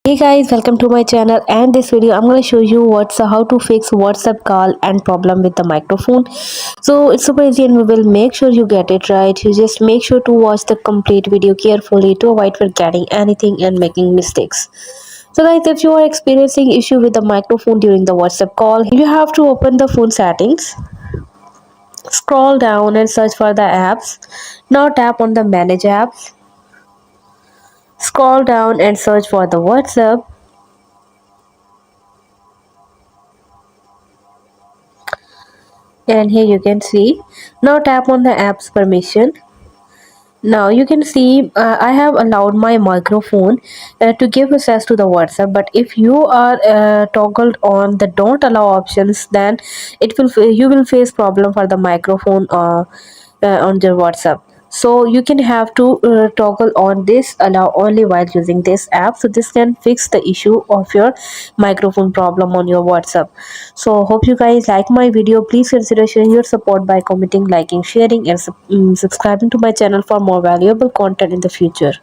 Hey guys, welcome to my channel, and this video I'm going to show you how to fix WhatsApp call and problem with the microphone. So it's super easy and we will make sure you get it right. You just make sure to watch the complete video carefully to avoid forgetting anything and making mistakes. So guys, if you are experiencing issue with the microphone during the WhatsApp call, you have to open the phone settings, scroll down and search for the apps. Now tap on the manage apps, scroll down and search for the WhatsApp. And here you can see, now tap on the app's permission. Now you can see I have allowed my microphone to give access to the WhatsApp, but if you are toggled on the don't allow options, then you will face problem for the microphone on your WhatsApp. So you can have to toggle on this allow only while using this app, so this can fix the issue of your microphone problem on your WhatsApp. So hope you guys like my video. Please consider showing your support by commenting, liking, sharing and subscribing to my channel for more valuable content in the future.